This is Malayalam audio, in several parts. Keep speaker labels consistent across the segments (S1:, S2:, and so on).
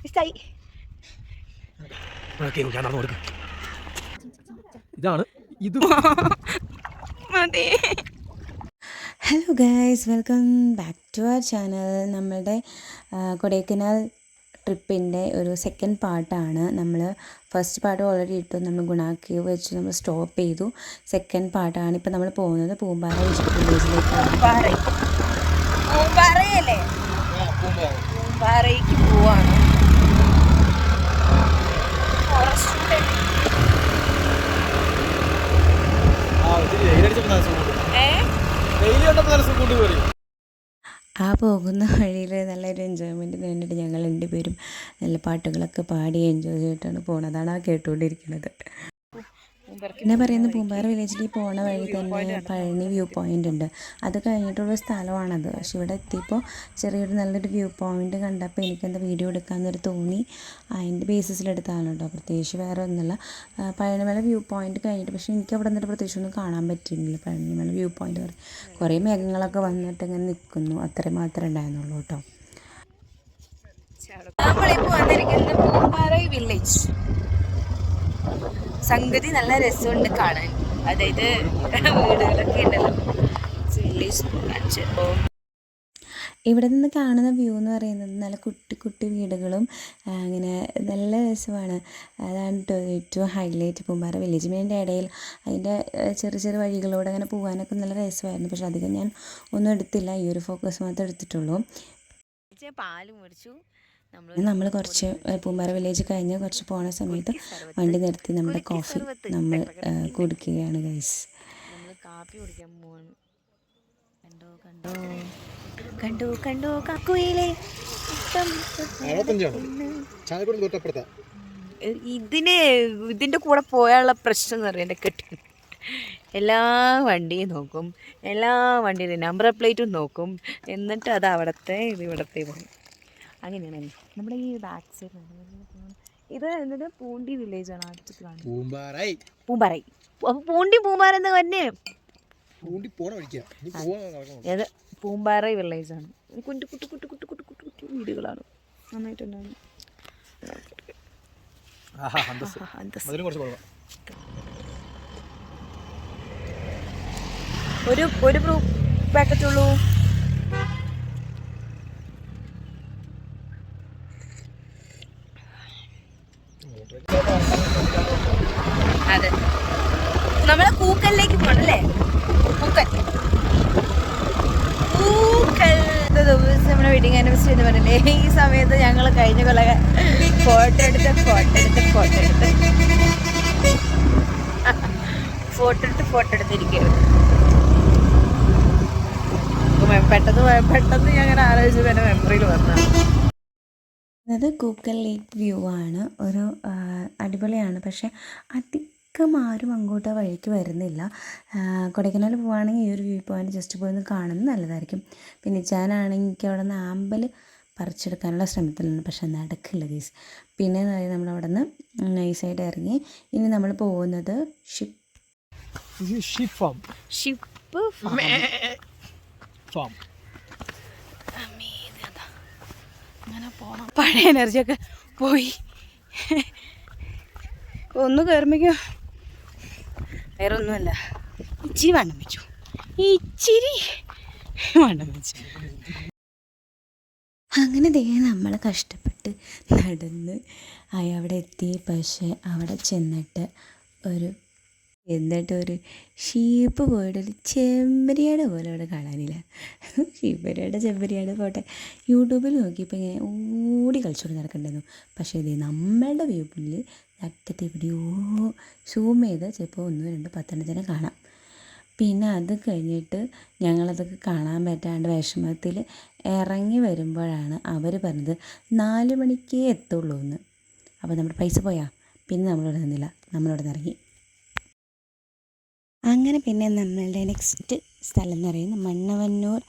S1: ഇഷ്ടായി.
S2: ഇതാണ് ഇത്.
S3: Hello guys, welcome back to our channel. നമ്മളുടെ കൊടൈക്കനാൽ ട്രിപ്പിൻ്റെ ഒരു സെക്കൻഡ് പാർട്ടാണ്. നമ്മൾ ഫസ്റ്റ് പാർട്ട് ഓൾറെഡി ഇട്ടു. നമ്മൾ ഗുണാക്കേവ് വെച്ച് നമ്മൾ സ്റ്റോപ്പ് ചെയ്തു. സെക്കൻഡ് പാർട്ടാണ് ഇപ്പോൾ നമ്മൾ പോകുന്നത്. പൂമ്പാറ വില്ലേജിലേക്കാണ്.
S1: പൂമ്പാറയല്ലേ? പൂമ്പാറയ്ക്ക് പോവാണ്.
S3: ആ പോകുന്ന വഴിയിൽ നല്ലൊരു എൻജോയ്മെൻറ്റ് വേണ്ടിയിട്ട് ഞങ്ങൾ രണ്ടുപേരും നല്ല പാട്ടുകളൊക്കെ പാടി എൻജോയ് ചെയ്തിട്ടാണ് പോകുന്നത്. അതാണ് ആ കേട്ടുകൊണ്ടിരിക്കുന്നത്. പിന്നെ പറയുന്നത് പൂമ്പാറ വില്ലേജിൽ പോണ വഴി തന്നെ പഴനി വ്യൂ പോയിൻ്റ് ഉണ്ട്. അത് കഴിഞ്ഞിട്ടുള്ള സ്ഥലമാണത്. പക്ഷെ ഇവിടെ എത്തിയപ്പോൾ ചെറിയൊരു നല്ലൊരു വ്യൂ പോയിൻ്റ് കണ്ടപ്പോൾ എനിക്കെന്താ വീഡിയോ എടുക്കാമെന്നൊരു തോന്നി. അതിൻ്റെ ബേസിസിലെടുത്താണ് കേട്ടോ. പ്രത്യേകിച്ച് വേറെ ഒന്നുമില്ല. പഴനിമല വ്യൂ പോയിൻ്റ് കഴിഞ്ഞിട്ട് പക്ഷേ എനിക്ക് അവിടെ നിന്നിട്ട് പ്രത്യേകിച്ച് ഒന്നും കാണാൻ പറ്റിയില്ല. പഴനിമല വ്യൂ പോയിൻ്റ് കുറേ മേഘങ്ങളൊക്കെ വന്നിട്ട് ഇങ്ങനെ നിൽക്കുന്നു. അത്രയും മാത്രമേ ഉണ്ടായിരുന്നുള്ളൂ കേട്ടോ.
S1: നമ്മളിപ്പോൾ വന്നിരിക്കുന്നത് പൂമ്പാറ വില്ലേജ്. സംഗതി നല്ല രസമുണ്ട് കാണാൻ. അതായത് വീടുകളൊക്കെ ഉണ്ടല്ലോ.
S3: ഇവിടെ നിന്ന് കാണുന്ന വ്യൂ എന്ന് പറയുന്നത് നല്ല കുട്ടി കുട്ടി വീടുകളും അങ്ങനെ നല്ല രസമാണ്. അതാണ് ഏറ്റവും ഹൈലൈറ്റ് പൂമ്പാറ വില്ലേജ്. അതിൻ്റെ ഇടയിൽ അതിൻ്റെ ചെറിയ ചെറിയ വഴികളിലൂടെ അങ്ങനെ പോകാനൊക്കെ നല്ല രസമായിരുന്നു. പക്ഷെ അധികം ഞാൻ ഒന്നും എടുത്തില്ല. ഈ ഒരു ഫോക്കസ് മാത്രമേ എടുത്തിട്ടുള്ളൂ.
S1: പാല് മേടിച്ചു.
S3: നമ്മൾ കുറച്ച് പൂമ്പാറ വില്ലേജ് കഴിഞ്ഞ് കുറച്ച് പോണ സമയത്ത് വണ്ടി നിർത്തി നമ്മുടെ കോഫി നമ്മൾ കുടിക്കുകയാണ് ഗൈസ്.
S1: നമ്മൾ കാപ്പി കുടിക്കാൻ പോവാണ്. കണ്ടോ കണ്ടോ കണ്ടോ കണ്ടോ കാക്കുയിലെ ഇതിൻ്റെ കൂടെ പോയാലുള്ള പ്രശ്നം എന്ന് പറയുന്നത് എൻ്റെ കെട്ടി എല്ലാ വണ്ടിയും നോക്കും, എല്ലാ വണ്ടിയുടെ നമ്പർ പ്ലേറ്റും നോക്കും. എന്നിട്ട് അത് അവിടുത്തെ ഇത് ഇവിടത്തെ പോകും. അങ്ങനെയാണ് നമ്മുടെ ഈ ബാക്ക് സൈഡ്. ഇത് എന്നിട്ട് പൂണ്ടി വില്ലേജാണ്. അടുത്ത് പൂമ്പാറ. അപ്പൊ പൂണ്ടി പൂമ്പാറ എന്ന് തന്നെ ഏത് പൂമ്പാറ വില്ലേജാണ്. കുട്ടി കുട്ടി കുട്ടി കുട്ടി കുട്ടി കുട്ടി കുട്ടി വീടുകളാണ്. നന്നായിട്ടുണ്ടാകും. ഒരു പാക്കറ്റ് ഉള്ളൂ. അതെ, നമ്മളെ കൂക്കലിലേക്ക് പോണല്ലേ. പൂക്കൽ ദിവസം നമ്മുടെ വെഡിങ് ആനിവേഴ്സറി എന്ന് പറഞ്ഞില്ലേ. ഈ സമയത്ത് ഞങ്ങൾ കഴിഞ്ഞ കൊല്ലം ഫോട്ടോ എടുത്തിരിക്കുകയാണ്. പെട്ടെന്ന് ഞാൻ അങ്ങനെ ആലോചിച്ചത് എൻ്റെ മെമ്മറിയിൽ വന്നതാണ്.
S3: അത് കൂക്കൽ ലേക്ക് വ്യൂ ആണ്. ഒരു അടിപൊളിയാണ്. പക്ഷേ അധികം ആരും അങ്ങോട്ട് വഴിക്ക് വരുന്നില്ല. കൊടൈക്കനാൽ പോവുകയാണെങ്കിൽ ഈ ഒരു വ്യൂ പോയിൻ്റ് ജസ്റ്റ് പോയി ഒന്ന് കാണുന്നത് നല്ലതായിരിക്കും. പിന്നെ ഞാനാണെങ്കിൽ എനിക്ക് അവിടെ നിന്ന് ആമ്പൽ പറിച്ചെടുക്കാനുള്ള ശ്രമത്തിലുണ്ട്. പക്ഷെ നടക്കില്ല ഗീസ്. പിന്നെ നമ്മളവിടെ നിന്ന് നൈസായിട്ട് ഇറങ്ങി ഇനി നമ്മൾ പോകുന്നത് ഷിപ്പ് ഫാം.
S1: അങ്ങനെ പോകണം. പഴയ എനർജിയൊക്കെ പോയി. ഒന്ന് കയറുമ്പോഴേക്കും വേറെ ഒന്നുമല്ല, ഇച്ചിരി വണ്ണം വെച്ചു.
S3: അങ്ങനെ നമ്മൾ കഷ്ടപ്പെട്ട് നടന്ന് അവിടെ എത്തി. പക്ഷേ അവിടെ ചെന്നിട്ട് ഒരു ഷീപ്പ് പോയിട്ടൊരു ചെമ്പരിയാട് പോലെ അവിടെ കാണാനില്ല. ചെമ്പരിയാട് പോട്ടെ. യൂട്യൂബിൽ നോക്കിയപ്പോൾ ഇങ്ങനെ ഓടി കളിച്ചോണ്ട് നടക്കണ്ടായിരുന്നു. പക്ഷേ ഇത് നമ്മളുടെ വ്യൂവിൽ അറ്റത്ത് എവിടെയോ സൂം ചെയ്ത് ചിലപ്പോൾ 1, 2, 10 കാണാം. പിന്നെ അത് കഴിഞ്ഞിട്ട് ഞങ്ങളതൊക്കെ കാണാൻ പറ്റാണ്ട് വിഷമത്തിൽ ഇറങ്ങി വരുമ്പോഴാണ് അവർ പറഞ്ഞത് 4 മണിക്കേ എത്തുള്ളൂ എന്ന്. അപ്പോൾ നമ്മുടെ പൈസ പോയാൽ പിന്നെ നമ്മളിവിടെ നിന്നില്ല, നമ്മളിവിടെ നിന്ന് ഇറങ്ങി. അങ്ങനെ പിന്നെ നമ്മളുടെ നെക്സ്റ്റ് സ്ഥലം എന്ന് പറയുന്നത് മണ്ണവന്നൂർ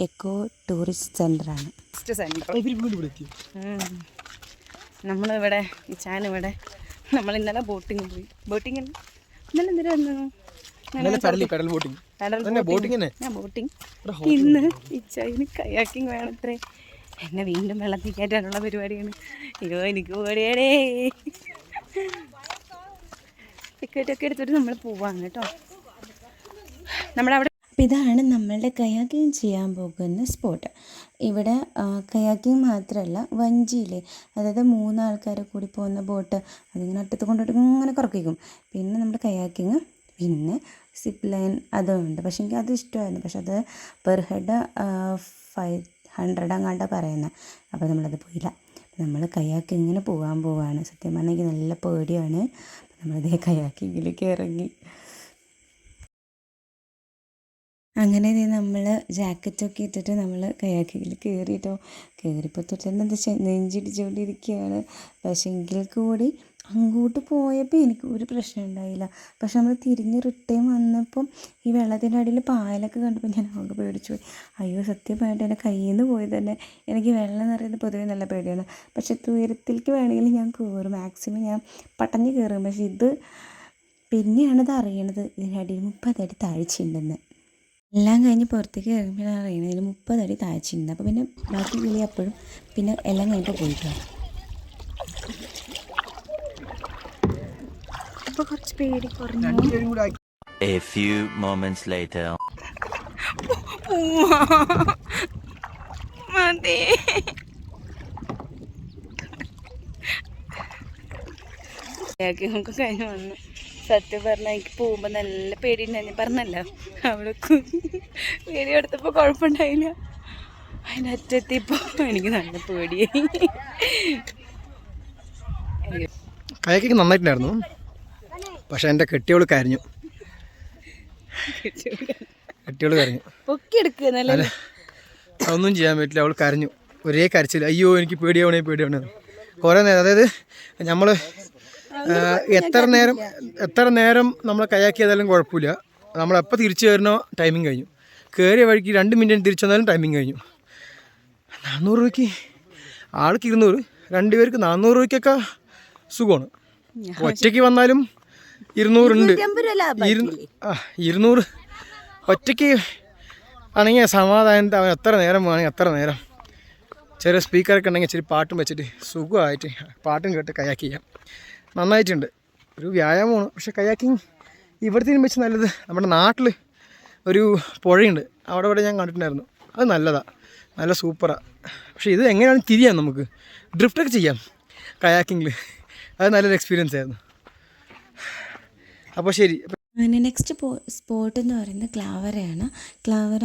S3: എക്കോ ടൂറിസ്റ്റ് സെൻ്ററാണ്.
S1: നമ്മളിവിടെ ഈ ചാനിവിടെ നമ്മൾ ഇന്നലെ ബോട്ടിങ് പോയി. ഇന്നലെ എന്തിനായിരുന്നു? ബോട്ടിങ്. ഇന്ന് ഇച്ചായിന് കയാക്കിങ് വേണത്രേ. എന്നെ വീണ്ടും വെള്ളത്തിൽ കയറ്റാനുള്ള പരിപാടിയാണ്. അയ്യോ എനിക്ക് പേടിയാടേ. ടിക്കറ്റൊക്കെ എടുത്തിട്ട് നമ്മൾ പോവാണ് കേട്ടോ. നമ്മളവിടെ
S3: അപ്പോൾ ഇതാണ് നമ്മളുടെ കയാക്കിങ് ചെയ്യാൻ പോകുന്ന സ്പോട്ട്. ഇവിടെ കയാക്കിങ് മാത്രമല്ല, വഞ്ചിയില്ലേ, അതായത് 3 ആൾക്കാർ കൂടി പോകുന്ന ബോട്ട്, അതിങ്ങനെ അറ്റത്ത് കൊണ്ടിട്ട് ഇങ്ങനെ കറക്കിക്കും. പിന്നെ നമ്മുടെ കയാക്കിങ്, പിന്നെ സിപ്പ് ലൈൻ അതുണ്ട്. പക്ഷേ എനിക്ക് അത് ഇഷ്ടമായിരുന്നു. പക്ഷെ അത് പെർ ഹെഡ് 500 അങ്ങാണ്ടാണ് പറയുന്നത്. അപ്പോൾ നമ്മളത് പോയില്ല. നമ്മൾ കയാക്കിങ്ങിന് പോകാൻ പോവാണ്. സത്യം പറഞ്ഞാൽ എനിക്ക് നല്ല പേടിയാണ്. നമ്മളിതേ കയാക്കിങ്ങിലേക്ക് ഇറങ്ങി. അങ്ങനെ നമ്മൾ ജാക്കറ്റൊക്കെ ഇട്ടിട്ട് നമ്മൾ കയാക്കിങ്ങിൽ കയറിയിട്ടോ. കയറിയപ്പോൾ തൊട്ട് തന്നെ എന്താ നെഞ്ചിടിച്ചുകൊണ്ടിരിക്കുകയാണ്. പക്ഷേ എങ്കിൽ കൂടി അങ്ങോട്ട് പോയപ്പോൾ എനിക്ക് ഒരു പ്രശ്നം ഉണ്ടായില്ല. പക്ഷെ നമ്മൾ തിരിഞ്ഞ് റിട്ടേൺ വന്നപ്പം ഈ വെള്ളത്തിൻ്റെ അടിയിൽ പായലൊക്കെ കണ്ടപ്പോൾ ഞാൻ ആകെ പേടിച്ചു പോയി. അയ്യോ, സത്യമായിട്ട് എൻ്റെ കയ്യിൽ നിന്ന് പോയി തന്നെ. എനിക്ക് വെള്ളം എന്ന് പറയുന്നത് പൊതുവേ നല്ല പേടിയാണ്. പക്ഷെ ഉയരത്തിലേക്ക് വേണമെങ്കിൽ ഞാൻ കയറും, മാക്സിമം ഞാൻ പട്ടഞ്ഞ് കയറും. പക്ഷെ ഇത് പിന്നെയാണിത് അറിയണത്, ഇതിനടിയിൽ 30 അടി താഴ്ചയുണ്ടെന്ന്. എല്ലാം കഴിഞ്ഞ് പുറത്തേക്ക് ഇറങ്ങിയാണ് അറിയണത് ഇതിന് 30 അടി താഴ്ചയുണ്ട്. അപ്പോൾ പിന്നെ ബാക്കി കിളി അപ്പോഴും പിന്നെ എല്ലാം കഴിഞ്ഞിട്ട് പോയിട്ടോ.
S1: ഇപ്പോൾ കുറച്ച് പേടി കുറഞ്ഞു.
S4: A few moments later.
S1: മതി. നമുക്ക് കഴിഞ്ഞ് വന്നു. സത്യം പറഞ്ഞാൽ എനിക്ക് പോകുമ്പോൾ നല്ല പേടിയുണ്ടായി. ഞാൻ പറഞ്ഞല്ലോ, അവിടെ വീഡിയോ എടുത്തപ്പോൾ കുഴപ്പമുണ്ടായില്ല. അതിൻ്റെ അറ്റെത്തിയപ്പോൾ എനിക്ക് നല്ല പേടിയായി.
S2: കയാക്കിങ് നന്നായിട്ടുണ്ടായിരുന്നു. പക്ഷെ എൻ്റെ കെട്ടിയോള് കരഞ്ഞു.
S1: പൊക്കി എടുക്കുക നല്ല.
S2: ഒന്നും ചെയ്യാൻ പറ്റില്ല, അവൾ കരഞ്ഞു. ഒരേ കരച്ചില്ല. അയ്യോ എനിക്ക് പേടിയാവണേ. കുറേ നേരം, അതായത് നമ്മൾ എത്ര നേരം നമ്മൾ കയാക്കി ചെയ്താലും കുഴപ്പമില്ല. നമ്മളെപ്പോൾ തിരിച്ചു കയറുന്നോ ടൈമിങ് കഴിഞ്ഞു. കയറിയ വഴിക്ക് 2 മിനിറ്റ് തിരിച്ചു വന്നാലും ടൈമിങ് കഴിഞ്ഞു. 400 രൂപയ്ക്ക് ആൾക്ക് 200, 2 പേർക്ക് 400 രൂപയ്ക്കൊക്കെ സുഖമാണ്. ഒറ്റയ്ക്ക് വന്നാലും 200 ഉണ്ട്. 200 ഒറ്റയ്ക്ക് ആണെങ്കിൽ സമാധാനത്തിൽ അവൻ എത്ര നേരം വേണമെങ്കിൽ അത്ര നേരം. ചെറിയ സ്പീക്കറൊക്കെ ഉണ്ടെങ്കിൽ ഇച്ചിരി പാട്ടും വെച്ചിട്ട് സുഖമായിട്ട് പാട്ടും കേട്ട് കയാക്ക് ചെയ്യാം. നന്നായിട്ടുണ്ട്, ഒരു വ്യായാമമാണ്. പക്ഷേ കയാക്കിങ് ഇവിടത്തേനും വെച്ച് നല്ലത് നമ്മുടെ നാട്ടിൽ ഒരു പുഴയുണ്ട്, അവിടെ ഞാൻ കണ്ടിട്ടുണ്ടായിരുന്നു. അത് നല്ലതാണ്, നല്ല സൂപ്പറാണ്. പക്ഷേ ഇത് എങ്ങനെയാണ് തിരിയാം, നമുക്ക് ഡ്രിഫ്റ്റൊക്കെ ചെയ്യാം കയാക്കിങ്ങിൽ. അത് നല്ലൊരു എക്സ്പീരിയൻസ് ആയിരുന്നു. അപ്പോൾ ശരി.
S3: അങ്ങനെ നെക്സ്റ്റ് സ്പോട്ട് എന്ന് പറയുന്നത് ക്ലാവറയാണ്. Klavara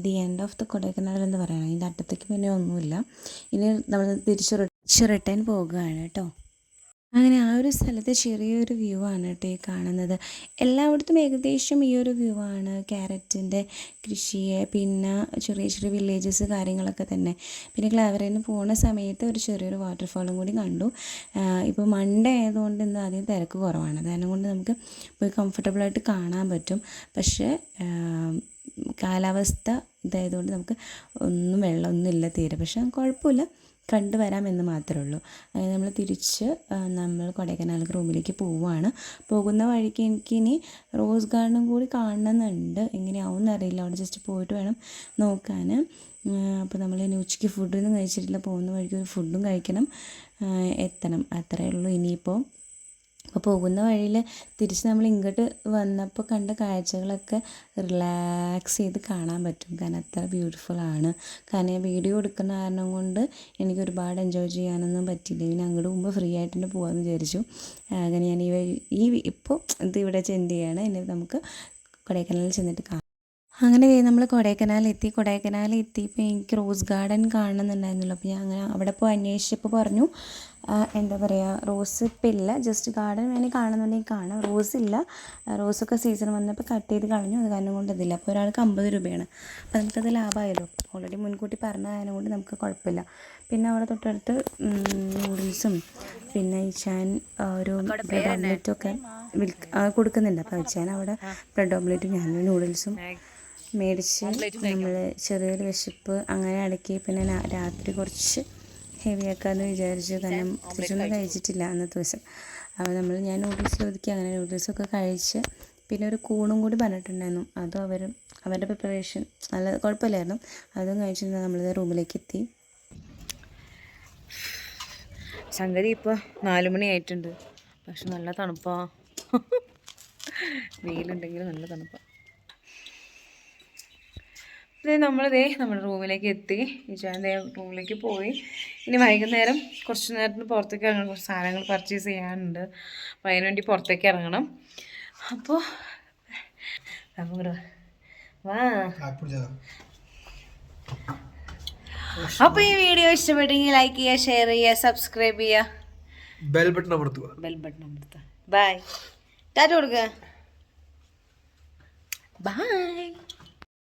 S3: the end of the Kodaikanal എന്ന് പറയുന്നത്. അതിൻ്റെ അറ്റത്തേക്ക് പിന്നെ ഒന്നുമില്ല. ഇനി നമ്മൾ തിരിച്ച് റിട്ടേൺ പോകുകയാണ് കേട്ടോ. അങ്ങനെ ആ ഒരു സ്ഥലത്ത് ചെറിയൊരു വ്യൂ ആണ് കേട്ടോ ഈ കാണുന്നത്. എല്ലായിടത്തും ഏകദേശം ഈ ഒരു വ്യൂ ആണ്. ക്യാരറ്റിൻ്റെ കൃഷിയെ, പിന്നെ ചെറിയ വില്ലേജസ് കാര്യങ്ങളൊക്കെ തന്നെ. പിന്നെ ക്ലാവറയിൽ പോകുന്ന സമയത്ത് ഒരു ചെറിയൊരു വാട്ടർഫാളും കൂടി കണ്ടു. ഇപ്പോൾ മൺഡേ ആയതുകൊണ്ട് ഇന്ന് അധികം തിരക്ക് കുറവാണ്. കാരണം കൊണ്ട് നമുക്ക് പോയി കംഫർട്ടബിളായിട്ട് കാണാൻ പറ്റും. പക്ഷേ കാലാവസ്ഥ ഇതായതുകൊണ്ട് നമുക്ക് വെള്ളമൊന്നും ഇല്ല തീരെ. പക്ഷേ കുഴപ്പമില്ല, കണ്ടുവരാമെന്ന് മാത്രമേ ഉള്ളൂ. അതായത് നമ്മൾ തിരിച്ച് നമ്മൾ കൊടൈക്കനാൽ റൂമിലേക്ക് പോവുകയാണ്. പോകുന്ന വഴിക്ക് എനിക്കിനി റോസ് ഗാർഡനും കൂടി കാണണമെന്നുണ്ട്. എങ്ങനെയാവും എന്നറിയില്ല, അവിടെ ജസ്റ്റ് പോയിട്ട് വേണം നോക്കാൻ. അപ്പോൾ നമ്മൾ ഇനി ഉച്ചയ്ക്ക് ഫുഡൊന്നും കഴിച്ചിട്ടില്ല. പോകുന്ന വഴിക്ക് ഒരു ഫുഡും കഴിക്കണം, എത്തണം. അത്രയേ ഉള്ളൂ ഇനിയിപ്പോൾ. അപ്പോൾ പോകുന്ന വഴിയിൽ തിരിച്ച് നമ്മൾ ഇങ്ങോട്ട് വന്നപ്പോൾ കണ്ട കാഴ്ചകളൊക്കെ റിലാക്സ് ചെയ്ത് കാണാൻ പറ്റും. കാരണം അത്ര ബ്യൂട്ടിഫുള്ളാണ്. കാരണം വീഡിയോ എടുക്കുന്ന കാരണം കൊണ്ട് എനിക്ക് ഒരുപാട് എൻജോയ് ചെയ്യാനൊന്നും പറ്റില്ല. പിന്നെ അങ്ങോട്ട് പോകുമ്പോൾ ഫ്രീ ആയിട്ട് തന്നെ പോകാമെന്ന് വിചാരിച്ചു. അങ്ങനെ ഞാൻ ഇപ്പോൾ ഇത് ഇവിടെ ചെന്ന് ചെയ്യാണ്. ഇനി നമുക്ക് കൊടൈക്കനാലിൽ ചെന്നിട്ട് കാണാം. അങ്ങനെ നമ്മൾ കൊടൈക്കനാൽ എത്തിയപ്പോൾ എനിക്ക് റോസ് ഗാർഡൻ കാണണമെന്നുണ്ടായിരുന്നല്ലോ. അപ്പോൾ ഞാൻ അങ്ങനെ അവിടെ പോയി അന്വേഷിച്ചപ്പോൾ പറഞ്ഞു എന്താ പറയുക, റോസ് ഇപ്പം ഇല്ല, ജസ്റ്റ് ഗാർഡൻ വേണമെങ്കിൽ കാണുന്നുണ്ടെങ്കിൽ കാണാം, റോസ് ഇല്ല, റോസൊക്കെ സീസൺ വന്നപ്പോൾ കട്ട് ചെയ്ത് കളഞ്ഞു, അത് കാരണം കൊണ്ട് ഇതില്ല. അപ്പോൾ ഒരാൾക്ക് 50 രൂപയാണ്. അപ്പോൾ നമുക്കത് ലാഭമായല്ലോ, ഓൾറെഡി മുൻകൂട്ടി പറഞ്ഞ കാരണം കൊണ്ട് നമുക്ക് കുഴപ്പമില്ല. പിന്നെ അവിടെ തൊട്ടടുത്ത് നൂഡിൽസും പിന്നെ ഇച്ചാൻ ഒരു ബ്രെഡ് ഓംലെറ്റൊക്കെ കൊടുക്കുന്നുണ്ട്. അപ്പോൾ ഇച്ചാൻ അവിടെ ബ്രെഡ് ഓംലെറ്റും ഞാൻ നൂഡിൽസും മേടിച്ച് നമ്മൾ ചെറിയൊരു വിശപ്പ് അങ്ങനെ അടക്കി. പിന്നെ രാത്രി കുറച്ച് ഹെവിയാക്കാമെന്ന് വിചാരിച്ചു, കാരണം തിരിച്ചൊന്നും കഴിച്ചിട്ടില്ല അന്നത്തെ ദിവസം. അപ്പോൾ ഞാൻ നൂഡിൽസ് ഒതുക്കി, അങ്ങനെ നൂഡിൽസൊക്കെ കഴിച്ച് പിന്നെ ഒരു കൂണും കൂടി പറഞ്ഞിട്ടുണ്ടായിരുന്നു. അതും അവരുടെ പ്രിപ്പറേഷൻ നല്ല കുഴപ്പമില്ലായിരുന്നു. അതും കഴിച്ചിട്ട് നമ്മളിത് റൂമിലേക്ക് എത്തി.
S1: സംഗതി ഇപ്പോൾ 4 മണി ആയിട്ടുണ്ട്. പക്ഷെ നല്ല തണുപ്പാ. വെയിലുണ്ടെങ്കിൽ നല്ല തണുപ്പാണ്. നമ്മളിതേ നമ്മുടെ റൂമിലേക്ക് എത്തി. ഇജാൻ്റെ റൂമിലേക്ക് പോയി. ഇനി വൈകുന്നേരം കുറച്ച് നേരത്തിന് പുറത്തേക്ക് ഇറങ്ങണം. കുറച്ച് സാധനങ്ങൾ പർച്ചേസ് ചെയ്യാനുണ്ട്. അപ്പോൾ അതിന് വേണ്ടി പുറത്തേക്ക് ഇറങ്ങണം. അപ്പോൾ വാ. അപ്പോൾ ഈ വീഡിയോ ഇഷ്ടപ്പെട്ടെങ്കിൽ ലൈക്ക് ചെയ്യുക, ഷെയർ ചെയ്യുക, സബ്സ്ക്രൈബ് ചെയ്യുക,
S2: ബെൽ ബട്ടൺ അമർത്തുക.
S1: ബൈ. ടാറ്റ കൊടുക്കുക. ബൈ.